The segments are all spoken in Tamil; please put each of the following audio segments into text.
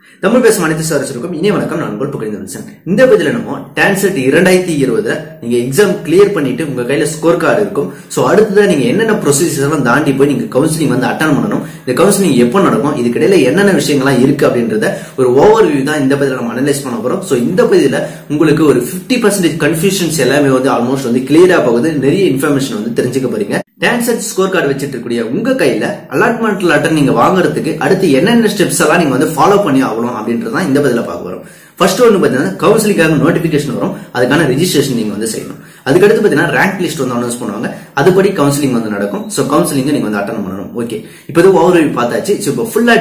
தமிழ் பேசும் அனைத்து சாரருக்கும் இனிய வணக்கம். நான் உங்கள் புகழ்ந்தவன். இந்த பதில நம்ம டான்செட் 2020 நீங்க எக்ஸாம் கிளியர் பண்ணிட்டு உங்க கையில ஸ்கோர் கார்டு இருக்கும். சோ அடுத்ததா நீங்க என்னென்ன ப்ரொசீஜர்ஸ் எல்லாம் தாண்டி போய் நீங்க கவுன்சிலிங் வந்து அட்டெண்ட் பண்ணணும், இந்த கவுன்சிலிங் எப்போ நடக்கும், இதுக்கு இடையில என்னென்ன விஷயங்கள்லாம் இருக்கு அப்படின்றத ஒரு ஓவர் வியூ தான் இந்த பதில நம்ம அனலைஸ் பண்ண போறோம். சோ இந்த பதில உங்களுக்கு ஒரு 50% கன்ஃபியூஷன்ஸ் எல்லாமே வந்து ஆல்மோஸ்ட் வந்து கிளியரா போகுது. நிறைய இன்ஃபர்மேஷன் வந்து தெரிஞ்சுக்க போறீங்க. டான்செட் ஸ்கோர் கார்டு வச்சிட்டு இருக்கக்கூடிய உங்க கையில அலாட்மெண்ட் லெட்டர் நீங்க வாங்குறதுக்கு அடுத்து என்னென்ன ஸ்டெப்ஸ் எல்லாம் நீங்க வந்து ஃபாலோ பண்ணி ஆகணும் அப்படின்றதான் இந்த பதில பார்க்க வரோம். ஃபர்ஸ்ட் ஒன்று பாத்தீங்கன்னா கவுன்சிலிங்காக நோட்டிபிகேஷன் வரும், அதுக்கான ரெஜிஸ்ட்ரேஷன் நீங்க வந்து செய்யணும். அதுக்கடுத்து பாத்தீங்கன்னா ரேங்க் லிஸ்ட் வந்து அனௌன்ஸ் பண்ணுவாங்க, அதுபடி கவுன்சிலிங் வந்து நடக்கும். சோ கவுன்சிலிங் நீங்க வந்து அட்டெண்ட் பண்ணணும். ஓகே, இப்போ ஓவர் பார்த்தாச்சு. இப்போ ஃபுல்லா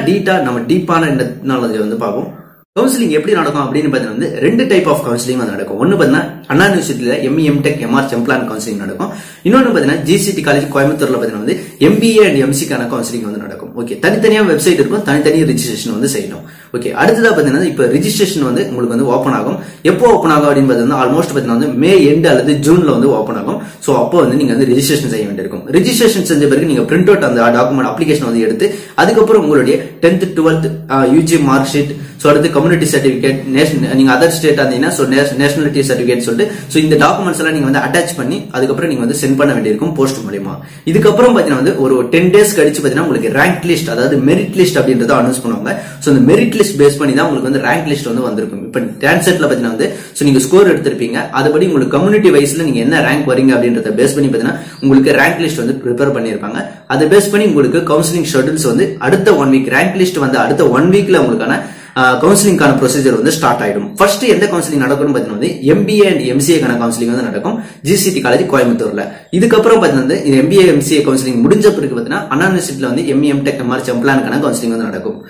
டீப்பான நாலேஜ் வந்து பார்ப்போம். கவுன்சிலிங் எப்படி நடக்கும் அப்படின்னு பாத்தீங்கன்னா ரெண்டு டைப் ஆஃப் கவுன்சிலிங் வந்து நடக்கும். ஒன்னு பாத்தீங்கன்னா அண்ணா யூனிவர்சிட்டியில எம்இ எம்டெக் எம்ஆர் செம்ப்ளான் கவுன்சிலிங் நடக்கும். இன்னொன்னு பாத்தீங்கன்னா ஜிசிடி காலேஜ் கோயம்புத்தூர்ல பாத்தீங்கன்னா வந்து எம்பிஏ அண்ட் எம்சிக்கான கவுன்சிலிங் வந்து நடக்கும். ஓகே, தனித்தனியா வெப்சைட் இருக்கும், தனித்தனியா ரெஜிஸ்ட்ரேஷன் வந்து செய்யணும். ஓகே, அடுத்ததா பாத்தீங்கன்னா இப்ப ரெஜிஸ்ட்ரேஷன் வந்து உங்களுக்கு வந்து ஓப்பன் ஆகும். எப்போ ஓப்பன் ஆகும் அப்படின்னு பாத்தீங்கன்னா ஆல்மோஸ்ட் பாத்தீங்கன்னா வந்து மே எண்ட் அல்லது ஜூன்ல வந்து ஓப்பன் ஆகும். சோ அப்போ வந்து நீங்க வந்து ரெஜிஸ்ட்ரேஷன் செய்ய வேண்டியிருக்கும். ரெஜிஸ்ட்ரேஷன் செஞ்ச பிறகு நீங்க பிரிண்ட் அவுட் அந்த டாக்குமெண்ட் அப்ளிகேஷன் வந்து எடுத்து அதுக்கப்புறம் உங்களுடைய 10th 12th UG mark sheet, so அடுத்து கம்யூனிட்டி சர்டிபிகேட், நீங்க அதர் ஸ்டேட் இருந்தீங்கன்னா சோ நேஷனாலிட்டி சர்டிபிகேட் சொல்லிட்டு சோ இந்த டாக்குமெண்ட்ஸ் எல்லாம் நீங்க வந்து அட்டாச் பண்ணி அதுக்கப்புறம் நீங்க வந்து சென்ட் பண்ண வேண்டியிருக்கும் போஸ்ட் மூலமா. இதுக்கப்புறம் பாத்தீங்கன்னா வந்து ஒரு 10 டேஸ் கழிச்சு பாத்தீங்கன்னா உங்களுக்கு ரேங்க் லிஸ்ட், அதாவது மெரிட் லிஸ்ட் அப்படின்றத அனௌன்ஸ் பண்ணுவாங்க. சோ இந்த மெரிட் லிஸ்ட் பேஸ் பண்ணி தான் உங்களுக்கு வந்து ரேங்க் லிஸ்ட் வந்து வந்திருக்கும். இப்ப டான்செட்ல பாத்தீங்கன்னா வந்து சோ நீங்க ஸ்கோர் எடுத்திருப்பீங்க, அதுபடி உங்களுக்கு கம்யூனிட்டி வைஸ்ல நீங்க என்ன ரேங்க் வரீங்க அப்படின்றத பேஸ் பண்ணி பாத்தீங்கன்னா உங்களுக்கு ரேங்க் லிஸ்ட் வந்து ப்ரிப்பேர் பண்ணிருப்பாங்க. அதை பேஸ் பண்ணி உங்களுக்கு கவுன்சிலிங் ஷெட்யூல்ஸ் வந்து அடுத்த 1 வீக், ரேங்க் லிஸ்ட் வந்து அடுத்த 1 வீக்ல உங்களுக்கான கவுன்சிலிங்கான ப்ரொசீஜர் வந்து ஸ்டார்ட் ஆயிடும். ஃபர்ஸ்ட் எந்த கவுன்சிலிங் நடக்கும் பாத்தீங்கன்னா எம்பிஏ அண்ட் எம்சிஏ கான கவுன்சிலிங் வந்து நடக்கும் ஜிசிடி காலேஜ் கோயம்புத்தூர்ல. இதுக்கப்புறம் பாத்தீங்கன்னா எம்பிஏ எம்சிஏ கவுன்சிலிங் முடிஞ்ச பிறகு பாத்தீங்கன்னா அண்ணா யூனிவர்சிட்டியில வந்து எம்இ எம்டெக் எம்ஆர் செம்ப்ளானுக்கான கவுன்சிலிங் வந்து நடக்கும்.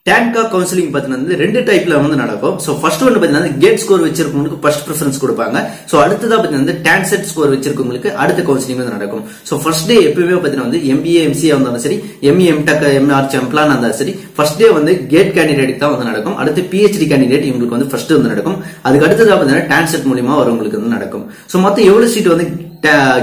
டான்கா கவுன்சிலிங் பாத்தீங்கன்னா ரெண்டு டைப்ல வந்து நடக்கும். சோ ஃபர்ஸ்ட் ஒன்னு பாத்தீங்கன்னா கேட் ஸ்கோர் வச்சிருக்கவங்களுக்கு ஃபர்ஸ்ட் ப்ரிஃபரன்ஸ் கொடுப்பாங்க. சோ அடுத்ததா பாத்தீங்கன்னா டான்செட் ஸ்கோர் வச்சிருக்கவங்களுக்கு அடுத்த கவுன்சிலிங் வந்து நடக்கும். சோ ஃபர்ஸ்ட் டே எப்பவுமே பாத்தீங்கன்னா வந்து எம்பிஏ எம்சிஏ வந்தாலும் சரி, எம்இ எம்டெக் எம்ஆர் செம்ப்ளான் இருந்தாலும் சரி, ஃபர்ஸ்ட் டே வந்து கேட் கேண்டிடேட் தான் வந்து நடக்கும். அடுத்து பிஹெச்டி கேண்டிடேட் இவங்களுக்கு வந்து ஃபர்ஸ்ட் வந்து நடக்கும். அதுக்கு அடுத்ததா பாத்தீங்கன்னா டான்செட் மூலமா வரவங்களுக்கு வந்து நடக்கும். சோ மொத்தம் எவ்வளவு சீட் வந்து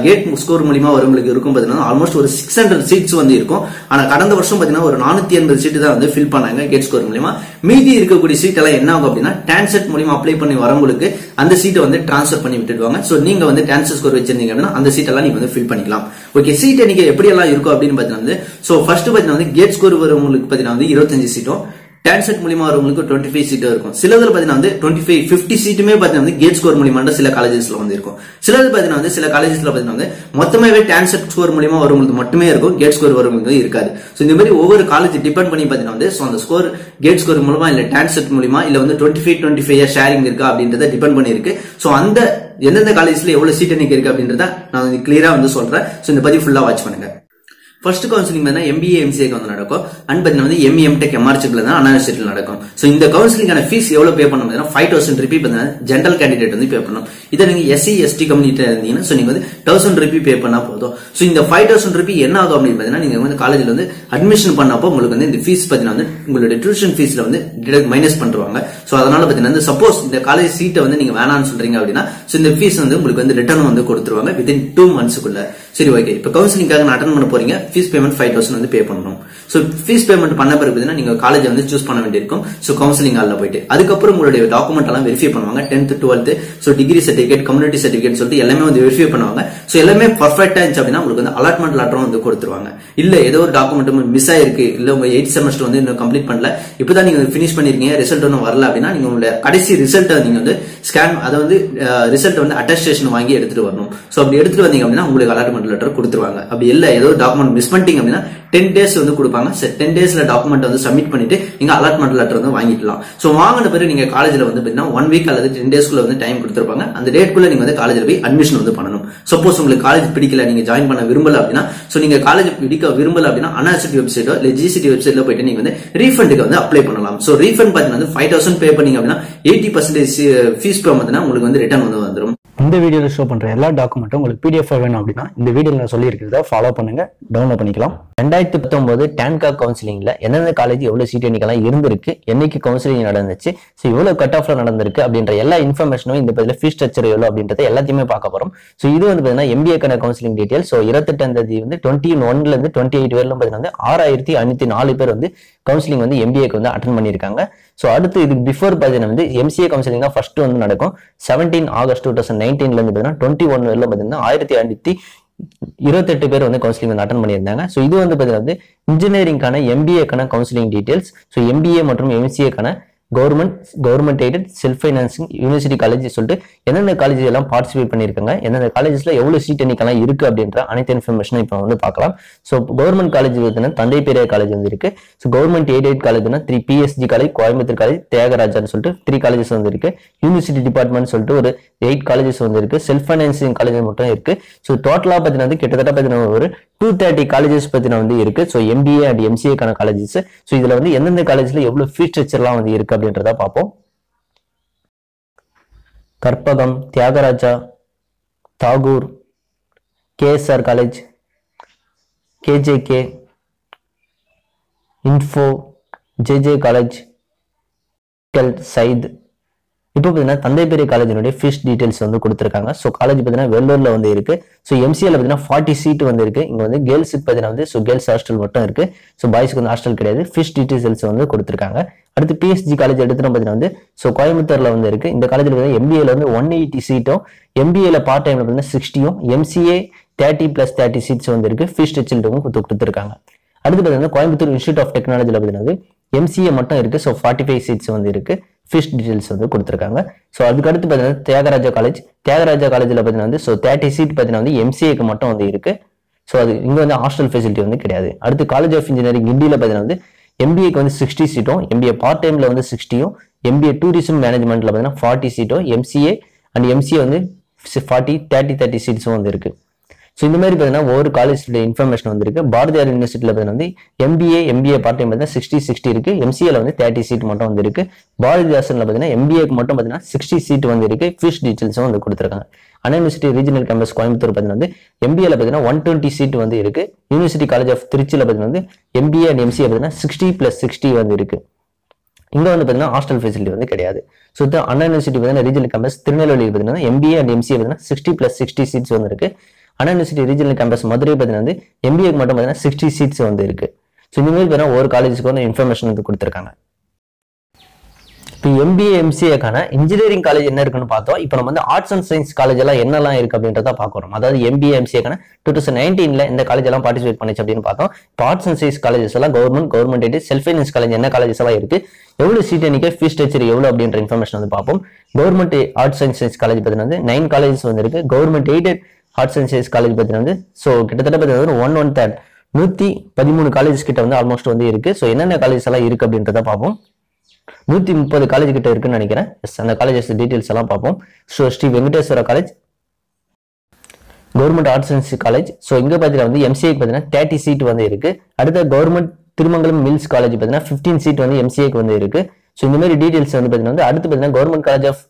கேட் ஸ்கோர் மூலமா வரவங்களுக்கு இருக்கும் பாத்தீங்கன்னா ஆல்மோஸ்ட் ஒரு 600 சீட்ஸ் வந்து இருக்கும். ஆனா கடந்த வருஷம் பாத்தீங்கன்னா ஒரு 480 சீட் தான் வந்து ஃபில் பண்ணாங்க கேட் ஸ்கோர் மூலமா. மீதி இருக்கக்கூடிய சீட் எல்லாம் என்ன ஆகும் அப்படின்னா டான்செட் மூலமா அப்ளை பண்ணி வரவங்களுக்கு அந்த சீட்டை வந்து டிரான்ஸ்ஃபர் பண்ணி விட்டுடுவாங்க. சோ நீங்க வந்து டான்செட் ஸ்கோர் வச்சிருந்தீங்க அப்படின்னா அந்த சீட் எல்லாம் நீங்க வந்து ஃபில் பண்ணிக்கலாம். ஓகே, சீட் எண்ணிக்கை எப்படி எல்லாம் இருக்கும் அப்படின்னு பாத்தீங்கன்னா சோ ஃபர்ஸ்ட் பாத்தீங்கன்னா வந்து கேட் ஸ்கோர் வரவங்களுக்கு பாத்தீங்கன்னா வந்து 25 சீட்டும், டான்செட் மூலமா வரவங்களுக்கு 25 சீட்டும் இருக்கும். சிலதுல பாத்தீங்கன்னா வந்து 50 சீட்டுமே பாத்தீங்கன்னா கேட் ஸ்கோர் மூலமா சில காலேஜஸ்ல வந்து இருக்கும். சிலது பாத்தீங்கன்னா வந்து சில காலேஜஸ்ல பாத்தீங்கன்னா வந்து மொத்தமாவே டான்செட் ஸ்கோர் மூலமா வரவங்களுக்கு மட்டுமே இருக்கும், கேட் ஸ்கோர் வரவங்களுக்கு இருக்காது. சோ இந்த மாதிரி ஒவ்வொரு காலேஜ் டிபெண்ட் பண்ணி பாத்தீங்கன்னா வந்து சோ அந்த ஸ்கோர் கேட் ஸ்கோர் மூலமா இல்ல டான்செட் மூலமா இல்ல வந்து 25 ஷேரிங் இருக்கா அப்படின்றத டிபெண்ட் பண்ணி இருக்கு. சோ அந்த எந்தெந்த காலேஜ்ல எவ்வளவு சீட் எண்ணிக்கை இருக்கு அப்படின்றத நான் கிளியரா வந்து சொல்றேன். சோ இந்த பதிவு ஃபுல்லா வாட்ச் பண்ணுங்க. ஃபர்ஸ்ட் கவுன்சிலிங் பார்த்தீங்கன்னா எம்பிஏ எம்சிஏக்கு வந்து நடக்கும். அண்ட் பார்த்தீங்கன்னா வந்து எம்இ எம்டெக் எம்ஆர் செம்ப்ளான் தான் அண்ணா யூனிவர்சிட்டியில் நடக்கும். ஸோ இந்த கவுன்சிலிங்கான ஃபீஸ் எவ்வளவு பே பண்ணணும் பார்த்தீங்கன்னா 5000 ரூபி பார்த்தீங்கன்னா ஜென்ரல் கேண்டிடேட் வந்து பே பண்ணணும். இதை நீங்க எஸ்சி எஸ்டி கம்யூனிட்டி இருந்தீங்கன்னா ஸோ நீங்க வந்து 1000 ரூபி பே பண்ணா போதும். ஸோ இந்த 5000 ரூபி என்ன ஆகும் அப்படின்னு பார்த்தீங்கன்னா நீங்க வந்து காலேஜில் வந்து அட்மிஷன் பண்ணப்போ உங்களுக்கு வந்து இந்த ஃபீஸ் பார்த்தீங்கன்னா வந்து உங்களுடைய டியூஷன் ஃபீஸ்ல வந்து மைனஸ் பண்ணுவாங்க. ஸோ அதனால பார்த்தீங்கன்னா சப்போஸ் இந்த காலேஜ் சீட்டை வந்து நீங்க வேணாம்னு சொல்றீங்க அப்படின்னா ஸோ இந்த ஃபீஸ் வந்து உங்களுக்கு வந்து ரிட்டர்ன் வந்து கொடுத்துருவாங்க வித்தின் 2 monthsக்குள்ள. சரி, ஓகே, இப்போ கவுன்சிலிங்காக நான் அட்டன் பண்ண போறீங்க, ஃபீஸ் பேமெண்ட் 5000 வந்து பே பண்ணணும். சோ ஃபீஸ் பேமெண்ட் பண்ண பிறகு நீங்க காலேஜ் வந்து சூஸ் பண்ண வேண்டியிருக்கும். சோ கவுன்சிலிங் ஹால்ல போயிட்டு அதுக்கப்புறம் உங்களுடைய டாக்குமெண்ட் எல்லாம் வெரிஃபை பண்ணுவாங்க. 10th 12th so degree certificate, community certificate சொல்லிட்டு எல்லாமே வந்து வெரிஃபை பண்ணுவாங்க. சோ எல்லாமே பர்ஃபெக்ட்டா இருந்துச்சு அப்படின்னா உங்களுக்கு வந்து அலாட்மெண்ட் லெட்டரும் வந்து கொடுத்துருவாங்க. இல்ல ஏதோ ஒரு டாக்குமெண்ட் மிஸ் ஆயிருக்கு, இல்ல உங்க 8th செமஸ்டர் வந்து இன்னும் கம்ப்ளீட் பண்ணல, இப்பதான் நீங்க ஃபினிஷ் பண்ணிருக்கீங்க, ரிசல்ட் ஒன்னும் வரல அப்படின்னா நீங்க உங்களுடைய கடைசி ரிசல்ட் நீங்க வந்து ஸ்கேன் அதை வந்து ரிசல்ட் வந்து அட்டஸ்டேஷன் வாங்கி எடுத்துட்டு வரணும். சோ அப்படி எடுத்துட்டு வந்தீங்க அப்படின்னா உங்களுக்கு அலாட்மெண்ட் லெட்டர் கொடுத்துருவாங்க. அப்படி இல்ல ஏதோ டாக்குமெண்ட் மிஸ் பண்ணிட்டீங்க அப்படின்னா 10 டேஸ் வந்து கொடுப்பாங்க. 10 டேஸ்ல டாக்குமெண்ட் வந்து சப்மிட் பண்ணிட்டு நீங்க அலாட்மெண்ட் லெட்டர் வந்து வாங்கிக்கலாம். சோ வாங்கின பிறகு நீங்க காலேஜ்ல வந்து பாத்தீங்கன்னா 1 வீக் அல்லது 10 டேஸ்க்குள்ள வந்து டைம் கொடுத்துருப்பாங்க. அந்த டேட்குள்ள நீங்க வந்து காலேஜ்ல போய் அட்மிஷன் வந்து பண்ணணும். சப்போஸ் உங்களுக்கு காலேஜ் பிடிக்கல, நீங்க ஜாயின் பண்ண விரும்பல அப்படின்னா சோ நீங்க காலேஜ் பிடிக்க விரும்பல அப்படின்னா அண்ணா யூனிவர்சிட்டி வெப்சைட்டோ இல்ல ஜிசிடி வெப்சைட்ல போயிட்டு நீங்க வந்து ரீஃபண்டுக்கு வந்து அப்ளை பண்ணலாம். சோ ரீஃபண்ட் பாத்தீங்கன்னா 5000 பே பண்ணீங்க அப்படின்னா 80% ஃபீஸ் பேமெண்ட் உங்களுக்கு வந்து ரிட்டர்ன் வந்து வந்துடும். இந்த வீடியோவில் ஷோ பண்ணுற எல்லா டாக்குமெண்ட்டும் உங்களுக்கு பிடிஎஃப் வேணும் அப்படின்னா இந்த வீடியோவில் நான் சொல்லியிருக்கிறத ஃபாலோ பண்ணுங்க, டவுன்லோட் பண்ணிக்கலாம். 2019 டேன்கா கவுன்சிலிங்ல எந்தெந்த காலேஜ் எவ்வளவு சீட் எண்ணிக்கலாம் இருந்திருக்கு, என்னைக்கு கவுன்சிலிங் நடந்துச்சு, ஸோ எவ்வளவு கட் ஆஃப்ல நடந்திருக்கு அப்படின்ற எல்லா இன்ஃபர்மேஷனும் இந்த பதில ஃபீஸ் ஸ்ட்ரக்சர் எவ்வளோ அப்படின்றத எல்லாத்தையுமே பார்க்க போறோம். ஸோ இது வந்து பார்த்தீங்கன்னா எம்பிஏக்கான கவுன்சிலிங் டீடைல். ஸோ 28ஆம் தேதி வந்து 21ல இருந்து 28 வரையிலும் பார்த்தீங்கன்னா 6504 பேர் வந்து கவுன்சிலிங் வந்து எம்பிஏக்கு வந்து அட்டன் பண்ணியிருக்காங்க. ஸோ அடுத்து இதுக்கு பிஃபோர் பார்த்தீங்கன்னா வந்து எம்சிஏ கவுன்சிலிங் தான் ஃபர்ஸ்ட் வந்து நடக்கும். 17 ஆகஸ்ட் 2019ல இருந்து பார்த்தீங்கன்னா 21 வரையில பார்த்தீங்கன்னா 1528 பேர் வந்து கவுன்சிலிங் வந்து அட்டன் பண்ணியிருந்தாங்க. ஸோ இது வந்து பார்த்தீங்கன்னா வந்து இன்ஜினியரிங்கான எம்பிஏக்கான கவுன்சிலிங் டீடைல்ஸ். ஸோ எம்பிஏ மற்றும் எம்சிஏக்கான government aided self financing university college சொல்லிட்டு எந்தெந்த காலேஜ் எல்லாம் பார்ட்டிசிபேட் பண்ணியிருக்காங்க, எந்தெந்த காலேஜஸ்ல எவ்வளவு சீட் எண்ணிக்கலாம் இருக்கு அப்படின்ற அனைத்து இன்ஃபர்மேஷனும் இப்போ வந்து பார்க்கலாம். ஸோ கவர்மெண்ட் காலேஜ் வந்து தந்தை பெரியார் காலேஜ் வந்து இருக்கு. ஸோ கவர்மெண்ட் எய்டட் காலேஜ்னா 3 PSG காலேஜ், கோயம்புத்தூர் காலேஜ், தியாகராஜான்னு சொல்லிட்டு 3 காலேஜஸ் வந்து இருக்கு. யூனிவர்சிட்டி டிபார்ட்மெண்ட் சொல்லிட்டு ஒரு 8 காலேஜஸ் வந்து இருக்கு. செல்ஃப் ஃபைனான்சிங் காலேஜ் மட்டும் இருக்கு. ஸோ டோட்டலா பார்த்தீங்கன்னா கிட்டத்தட்ட பார்த்தீங்கன்னா ஒரு 230 காலேஜஸ் பார்த்தீங்கன்னா வந்து இருக்கு. ஸோ எம்பிஏ அண்ட் எம்சிஏக்கான காலேஜஸ். ஸோ இதுல வந்து எந்தெந்த காலேஜ்ல எவ்வளவு ஃபீஸ் ஸ்ட்ரக்சர்லாம் வந்து இருக்கு அப்படின்றத பார்ப்போம். Karpagam, Thiagaraja, Tagore, KSR college, KJK, info, JJ college, சைத். இப்போ பார்த்தீங்கன்னா தந்தை பெரியார் காலேஜினுடைய ஃபீஸ் டீடைல்ஸ் வந்து கொடுத்துருக்காங்க. ஸோ காலேஜ் பார்த்தீங்கன்னா வெள்ளூர்ல வந்து இருக்கு. ஸோ எம்சிஏல பார்த்தீங்கன்னா 40 சீட் வந்து இருக்கு. இங்க வந்து கேர்ள்ஸுக்கு பார்த்தீங்கன்னா வந்து ஸோ கேர்ள்ஸ் ஹாஸ்டல் மட்டும் இருக்கு. ஸோ பாய்ஸ்க்கு வந்து ஹாஸ்டல் கிடையாது. ஃபீஸ் டீடைல்ஸ் வந்து கொடுத்துருக்காங்க. அடுத்து PSG காலேஜ் எடுத்துட்டோம் பார்த்தீங்கன்னா வந்து ஸோ கோயம்புத்தூர்ல வந்து இருக்கு. இந்த காலேஜில் வந்து எம்பிஏல வந்து 180 சீட்டும், எம்பிஏல பார்ட் டைம்ல பார்த்தீங்கன்னா 60யும், MCA 30+30 சீட்ஸ் வந்து இருக்கு. ஃபீஸ் ஸ்ட்ரக்சரும் கொடுத்துருக்காங்க. அடுத்து பார்த்தீங்கன்னா கோயம்புத்தூர் இன்ஸ்டியூட் ஆஃப் டெக்னாலஜியில் பார்த்தீங்கன்னா MCA மட்டும் இருக்கு. ஸோ 45 சீட்ஸ் வந்து இருக்கு. ஃபீஸ் டீடைல்ஸ் வந்து கொடுத்துருக்காங்க. ஸோ அதுக்கு அடுத்து பார்த்தீங்கன்னா தியாகராஜா காலேஜில் பார்த்தீங்கன்னா வந்து ஸோ 30 சீட் பார்த்தீங்கன்னா வந்து MCAக்கு மட்டும் வந்து இருக்கு. ஸோ அது இங்க வந்து ஹாஸ்டல் ஃபெசிலிட்டி வந்து கிடையாது. அடுத்து காலேஜ் ஆஃப் இன்ஜினியரிங் கிண்டியில் பார்த்தீங்கன்னா வந்து MBAக்கு வந்து 60 சீட்டும், MBA பார்ட் டைம்ல வந்து 60யும், MBA டூரிசம் மேனேஜ்மெண்ட்ல பார்த்தீங்கன்னா 40 சீட்டும், MCA அண்ட் MCA வந்து 30 சீட்ஸும் வந்து இருக்கு. ஸோ இந்த மாதிரி பார்த்தீங்கன்னா ஒவ்வொரு காலேஜோட இன்ஃபர்மேஷன் வந்து இருக்கு. பாரதியார் யூனிவர்சிட்டியில் பார்த்தீங்கன்னா வந்து MBA பார்ட் டைம் பார்த்தீங்கன்னா 60 இருக்கு. MCAல வந்து 30 சீட் மட்டும் வந்து இருக்கு. பாரதிதாசன்ல பார்த்தீங்கன்னா MBAக்கு மட்டும் பார்த்தீங்கன்னா 60 சீட் வந்து இருக்கு. ஃபீஸ் டீடைல்ஸும் வந்து கொடுத்துருக்காங்க. அண்ணா யூனிவர்சிட்டி ரீஜனல் கேம்பஸ் கோயம்புத்தூர் பார்த்தீங்கன்னா வந்து MBAல பார்த்தீங்கன்னா 120 சீட் வந்து இருக்கு. யூனிவர்சிட்டி காலேஜ் ஆஃப் திருச்சியில் பார்த்தீங்கன்னா வந்து MBA அண்ட் MCA பார்த்தீங்கன்னா 60+60 வந்து இருக்கு. இங்க வந்து பார்த்தீங்கன்னா ஹாஸ்டல் ஃபெசிலிட்டி வந்து கிடையாது. ஸோ அண்ணா யூனிவர்சிட்டி பார்த்தீங்கன்னா ரீஜனல் கேம்பஸ் திருநெல்வேலி பார்த்தீங்கன்னா MBA அண்ட் MCA பார்த்தீங்கன்னா 60+60 சீட்ஸ் வந்து இருக்கு. அண்ணா யூனிவர்சிட்டி ரீஜனல் கேம்பஸ் மதுரை பார்த்தீங்கன்னா வந்து MBAக்கு மட்டும் பார்த்தீங்கன்னா 60 சீட்ஸ் வந்து இருக்கு. ஸோ இந்த மாதிரி பார்த்தீங்கன்னா ஒரு காலேஜுக்கு வந்து இன்ஃபர்மேஷன் வந்து கொடுத்துருக்காங்க. இப்போ MBA MCAக்கான இன்ஜினியரிங் காலேஜ் என்ன இருக்குன்னு பார்த்தோம். இப்போ நம்ம வந்து ஆர்ட்ஸ் அண்ட் சயின்ஸ் காலேஜ் எல்லாம் என்னெல்லாம் இருக்கு அப்படின்றத பார்க்குறோம். அதாவது MBA MCAக்கான 2019ல இந்த காலேஜ் எல்லாம் பார்ட்டிசிபேட் பண்ணிச்சு அப்படின்னு பார்த்தோம். இப்போ ஆர்ட்ஸ் அண்ட் சயின்ஸ் காலேஜஸ் எல்லாம் government aided self finance college என்ன காலேஜஸ் எல்லாம் இருக்கு, எவ்வளவு சீட் எண்ணிக்கை, ஃபீஸ் ஸ்ட்ரக்சர் எவ்வளவு அப்படின்ற இன்ஃபர்மேஷன் வந்து பார்ப்போம். Government arts and science college பார்த்தீங்கன்னா வந்து 9 காலேஜஸ் வந்து இருக்கு. Government aided arts and science college பார்த்தீங்கன்னா வந்து ஸோ கிட்டத்தட்ட பார்த்தீங்கன்னா 1/3 113 காலேஜஸ் கிட்ட வந்து ஆல்மோஸ்ட் வந்து இருக்கு. ஸோ என்னென்ன காலேஜஸ் எல்லாம் இருக்கு அப்படின்றத பார்ப்போம். 130 காலேஜ் கிட்ட இருக்குன்னு நினைக்கிறேன். அந்த காலேஜஸ் டீடைல்ஸ் எல்லாம் பார்ப்போம். So Sri Venkateswara college, government arts and science college. So இங்க பார்த்தீங்கன்னா வந்து MCAக்கு பார்த்தீங்கன்னா 30 சீட் வந்து இருக்கு. அடுத்த கவர்மெண்ட் திருமங்கலம் மில்ஸ் காலேஜ் பார்த்தீங்கன்னா 15 சீட் வந்து MCAக்கு வந்து இருக்கு. ஸோ இந்த மாதிரி டீடைல்ஸ் வந்து பார்த்தீங்கன்னா வந்து அடுத்து பார்த்தீங்கன்னா government college of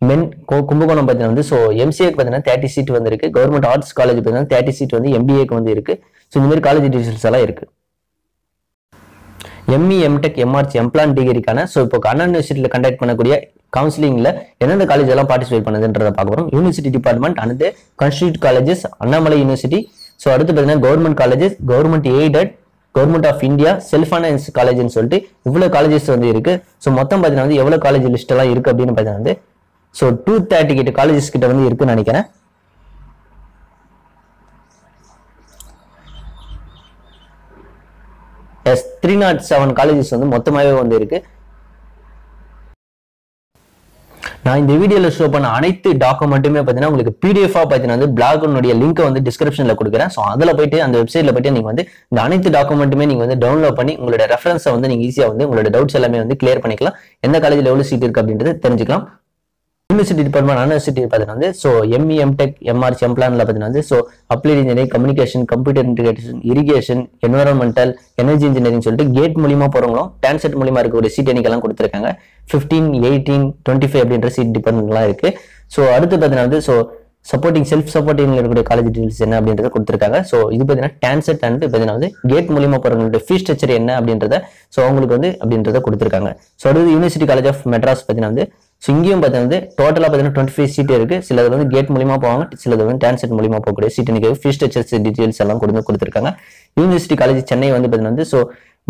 men Kumbakonam பார்த்தீங்கன்னா வந்து ஸோ MCAக்கு பார்த்தீங்கன்னா 30 சீட் வந்து இருக்கு. கவர்மெண்ட் ஆர்ட்ஸ் காலேஜ் பார்த்தீங்கன்னா 30 சீட் வந்து MBAக்கு வந்து இருக்கு. ஸோ இந்த மாதிரி காலேஜ் டீடைல்ஸ் எல்லாம் இருக்கு. ME MTech MRC எம்ப்ளான் டிகிரிக்கான ஸோ இப்போ அண்ணா யூனிவர்சிட்டியில் கண்டக்ட் பண்ணக்கூடிய கவுன்சிலிங்ல எந்தெந்த காலேஜ் எல்லாம் பார்ட்டிசிபேட் பண்ணுதுன்றத பார்க்குறோம். University department and constituent colleges, Annamalai university. So அடுத்து பார்த்தீங்கன்னா government colleges, government aided, government of India, self finance காலேஜ்னு சொல்லிட்டு இவ்வளவு காலேஜஸ் வந்து இருக்கு. ஸோ மொத்தம் பார்த்தீங்கன்னா வந்து எவ்வளவு காலேஜ் லிஸ்ட் எல்லாம் இருக்கு அப்படின்னு பார்த்தீங்கன்னா வந்து ஸோ 238 காலேஜஸ் கிட்ட வந்து இருக்குன்னு நினைக்கிறேன். எஸ் 307 காலேஜஸ் வந்து மொத்தமாகவே வந்து இருக்கு. நான் இந்த வீடியோல ஷோ பண்ண அனைத்து டாக்குமெண்ட்டுமே பார்த்தீங்கன்னா உங்களுக்கு PDF பார்த்தீங்கன்னா வந்து பிளாகுடைய லிங்க் வந்து டிஸ்கிரிப்ஷன்ல கொடுக்குறேன். ஸோ அதில் போயிட்டு அந்த வெப்சைட்ல போயிட்டு நீங்க வந்து இந்த அனைத்து டாக்குமெண்ட்டுமே நீங்க வந்து டவுன்லோட் பண்ணி உங்களோட ரெஃபரன்ஸை வந்து நீங்க ஈஸியா வந்து உங்களோட டவுட்ஸ் எல்லாமே வந்து கிளியர் பண்ணிக்கலாம். எந்த காலேஜில் எவ்வளவு சீட் இருக்கு அப்படின்றது தெரிஞ்சுக்கலாம். யூனிவர்சிட்டி டிபார்ட்மெண்ட் அண்ணா யூனிவர்சிட்டி பார்த்தீங்கன்னா வந்து ஸோ ME MTech MRC எம்ப்ளான்ல பார்த்தீங்கன்னா வந்து so applied engineering, communication, computer integration, irrigation, environmental, energy engineering சொல்லிட்டு கேட் மூலியமா போறவங்களும் டான்செட் மூலியமா இருக்கக்கூடிய சீட் எண்ணிக்கைலாம் கொடுத்துருக்காங்க. 15, 18, 25 அப்படின்ற சீட் டிபார்ட்மெண்ட்லாம் இருக்கு. ஸோ அடுத்து பார்த்தீங்கன்னா வந்து ஸோ சப்போர்ட்டிங் செல்ஃப் சப்போர்ட்டிங் இருக்கக்கூடிய காலேஜ் டீடைல்ஸ் என்ன அப்படின்றத கொடுத்துருக்காங்க. ஸோ இது பார்த்தீங்கன்னா டான்செட் அண்ட் பார்த்தீங்கன்னா வந்து கேட் மூலியமா போறவங்களுடைய ஃபீஸ் ஸ்ட்ரக்சர் என்ன அப்படின்றத ஸோ அவங்களுக்கு வந்து அப்படின்றத கொடுத்துருக்காங்க. ஸோ அடுத்து யூனிவர்சிட்டி காலேஜ் ஆஃப் மெட்ராஸ் பார்த்தீங்கன்னா வந்து ஸோ இங்கேயும் பார்த்தீங்கன்னா வந்து டோட்டலாக பார்த்தீங்கன்னா 25 சீட் இருக்கு. சிலது வந்து கேட் மூலியமா போவாங்க, சிலது வந்து டான்செட் மூலியமா போகக்கூடிய சீட் இன்னைக்கு ஃபீஸ் ஸ்ட்ரக்சர்ஸ் டீடைல்ஸ் எல்லாம் கொடுத்துருக்காங்க. யூனிவர்சிட்டி காலேஜ் சென்னை வந்து பார்த்தீங்கன்னா வந்து ஸோ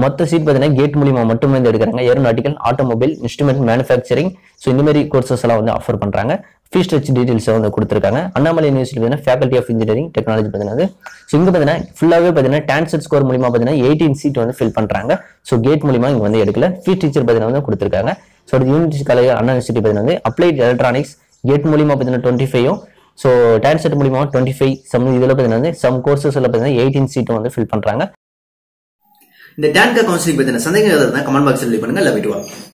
மொத்த சீட் பார்த்தீங்கன்னா கேட் மூலியமா மட்டுமே வந்து எடுக்கிறாங்க. Aeronautical, automobile, instrument manufacturing so இந்த மாதிரி கோர்சஸ் எல்லாம் வந்து ஆஃபர் பண்றாங்க. ஃபீஸ் ஸ்ட்ரக்சர் டீடைல்ஸ் வந்து கொடுத்துருக்காங்க. அண்ணாமலை யூனிவர்சிட்டி பார்த்தீங்கன்னா ஃபேக்கல்டி ஆஃப் இன்ஜினியரிங் டெக்னாலஜி பார்த்தீங்கன்னா ஸோ இங்கே பார்த்தீங்கன்னா ஃபுல்லாகவே பார்த்தீங்கன்னா டான்செட் ஸ்கோர் மூலியமா பார்த்தீங்கன்னா 18 சீட் வந்து ஃபில் பண்றாங்க. ஸோ கேட் மூலியமா இங்கே வந்து எடுக்கல. ஃபீஸ் டீச்சர் பார்த்தீங்கன்னா வந்து கொடுத்துருக்காங்க. ஸோ யூனிவர்சிட்டி காலேஜ் அண்ணா யூனிவர்சிட்டி பார்த்தீங்கன்னா வந்து அப்ளைட் எலக்ட்ரானிக்ஸ் கேட் மூலியமா பார்த்தீங்கன்னா 25 ஸோ டான்செட் மூலியமா 25 சம் இதில் பார்த்தீங்கன்னா வந்து சம் கோர்சஸ்ல பார்த்தீங்கன்னா 18 சீட்டும் வந்து ஃபில் பண்றாங்க. இந்த டான்கா கவுன்சிலிங் பத்தின சந்தேகங்கள் இருந்தால் கமெண்ட் பாக்ஸ்ல லீவ் பண்ணுங்க. Love you all.